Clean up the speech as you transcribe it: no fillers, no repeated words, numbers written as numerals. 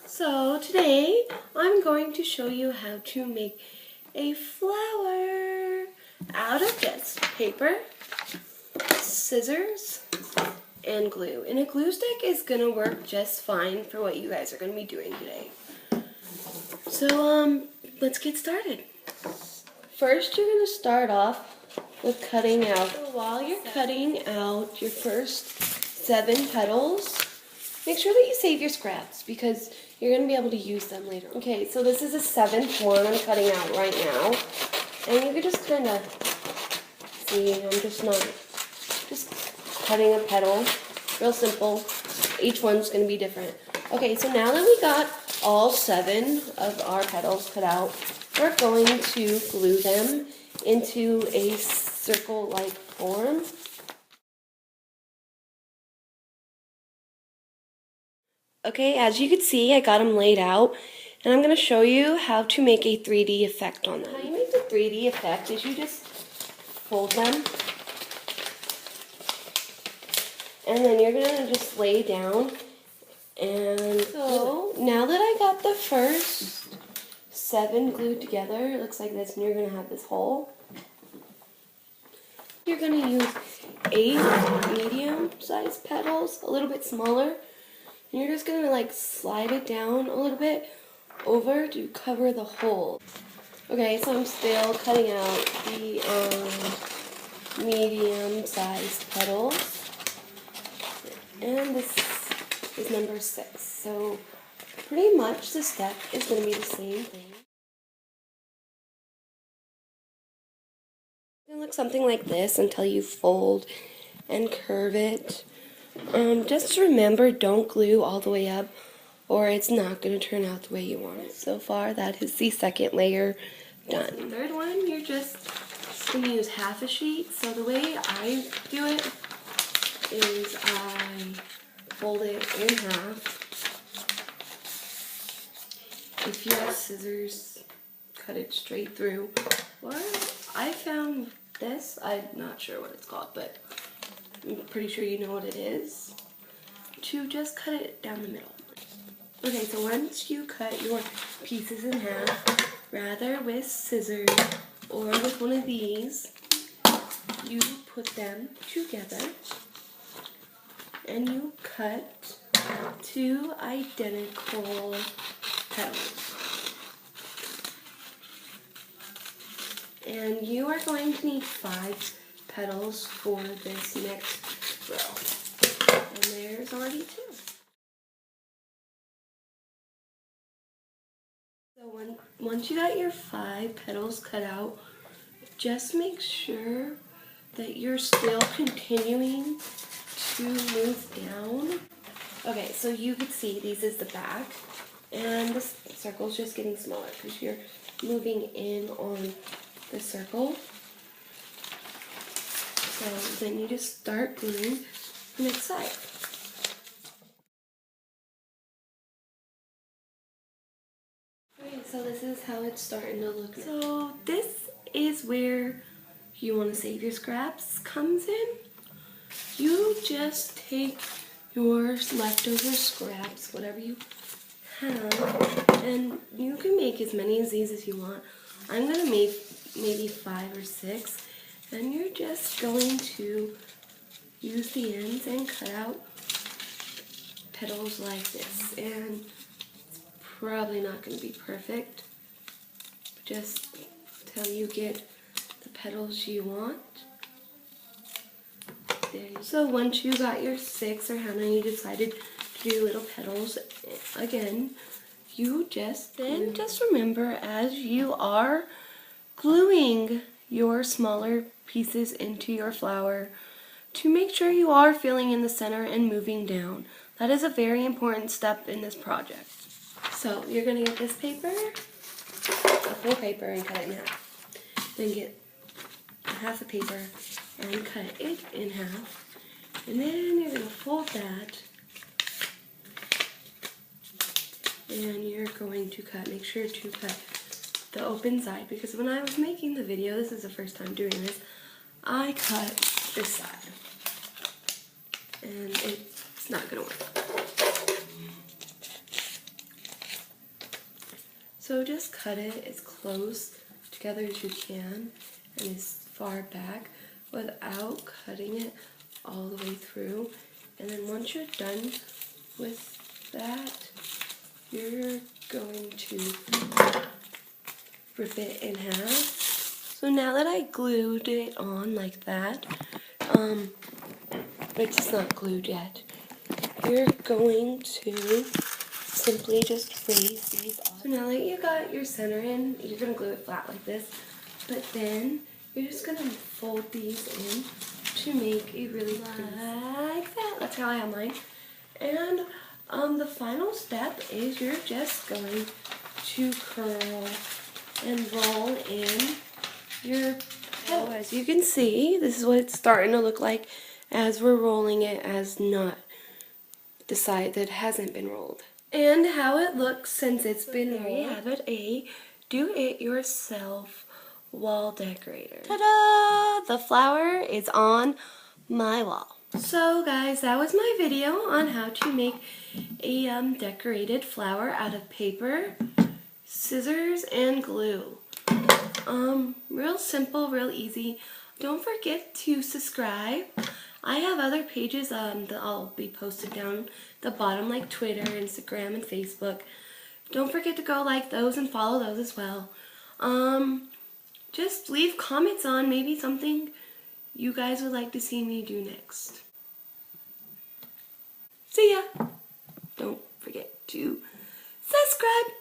So today I'm going to show you how to make a flower out of this paper, scissors, and glue. And a glue stick is going to work just fine for what you guys are going to be doing today. So let's get started. First you're going to start off with cutting out. So while you're cutting out your first 7 petals, make sure that you save your scraps because you're going to be able to use them later. Okay, so this is the 7th one I'm cutting out right now. And you can just kind of see, I'm just cutting a petal. Real simple. Each one's going to be different. Okay, so now that we got all 7 of our petals cut out, we're going to glue them into a circle-like form. Okay, as you can see, I got them laid out, and I'm going to show you how to make a 3D effect on them. How you make the 3D effect is you just fold them, and then you're going to just lay down. And so now that I got the first 7 glued together, it looks like this, and you're going to have this hole. You're going to use 8 medium-sized petals, a little bit smaller. And you're just going to like slide it down a little bit over to cover the hole. Okay, so I'm still cutting out the medium-sized petals. And this is number 6. So pretty much the step is going to be the same thing. It's going to look something like this until you fold and curve it. Just remember, don't glue all the way up or it's not going to turn out the way you want it. So far, that is the 2nd layer done. The 3rd one, you're just going to use half a sheet. So the way I do it is I fold it in half. If you have scissors, cut it straight through. Or I found this, I'm not sure what it's called, but I'm pretty sure you know what it is, to just cut it down the middle. Okay, so once you cut your pieces in half, rather with scissors or with one of these, you put them together and you cut 2 identical petals. And you are going to need 5 petals for this next row. And there's already 2. So once you got your 5 petals cut out, just make sure that you're still continuing to move down. Okay, so you can see this is the back, and the circle's just getting smaller because you're moving in on the circle. So then you just start gluing the next side. Okay, so this is how it's starting to look now. So this is where you want to save your scraps comes in. You just take your leftover scraps, whatever you have, and you can make as many of these as you want. I'm going to make maybe 5 or 6. And you're just going to use the ends and cut out petals like this. And it's probably not going to be perfect, just till you get the petals you want. There. So once you got your 6 or how many you decided to do little petals, again, you just remember as you are gluing your smaller pieces into your flower to make sure you are filling in the center and moving down. That is a very important step in this project. So you're going to get this paper, a full paper, and cut it in half. Then get half a paper and cut it in half. And then you're going to fold that. And you're going to make sure to cut the open side, because when I was making the video, this is the first time doing this, I cut this side. And it's not going to work. So just cut it as close together as you can and as far back without cutting it all the way through. And then once you're done with that, you're going to rip it in half. So now that I glued it on like that, but it's not glued yet, you're going to simply just raise these up. So now that you got your center in, you're going to glue it flat like this, but then you're just going to fold these in to make a really like that. That's how I have mine. And the final step is you're just going to curl and roll in your petal. As you can see, this is what it's starting to look like as we're rolling it as not the side that hasn't been rolled. And how it looks since it's been rolled. There you have it, a do-it-yourself wall decorator. Ta-da! The flower is on my wall. So guys, that was my video on how to make a decorated flower out of paper, scissors, and glue. Real simple, real easy. Don't forget to subscribe. I have other pages that I'll be posted down the bottom, like Twitter, Instagram, and Facebook. Don't forget to go like those and follow those as well. Just leave comments on maybe something you guys would like to see me do next. See ya! Don't forget to subscribe.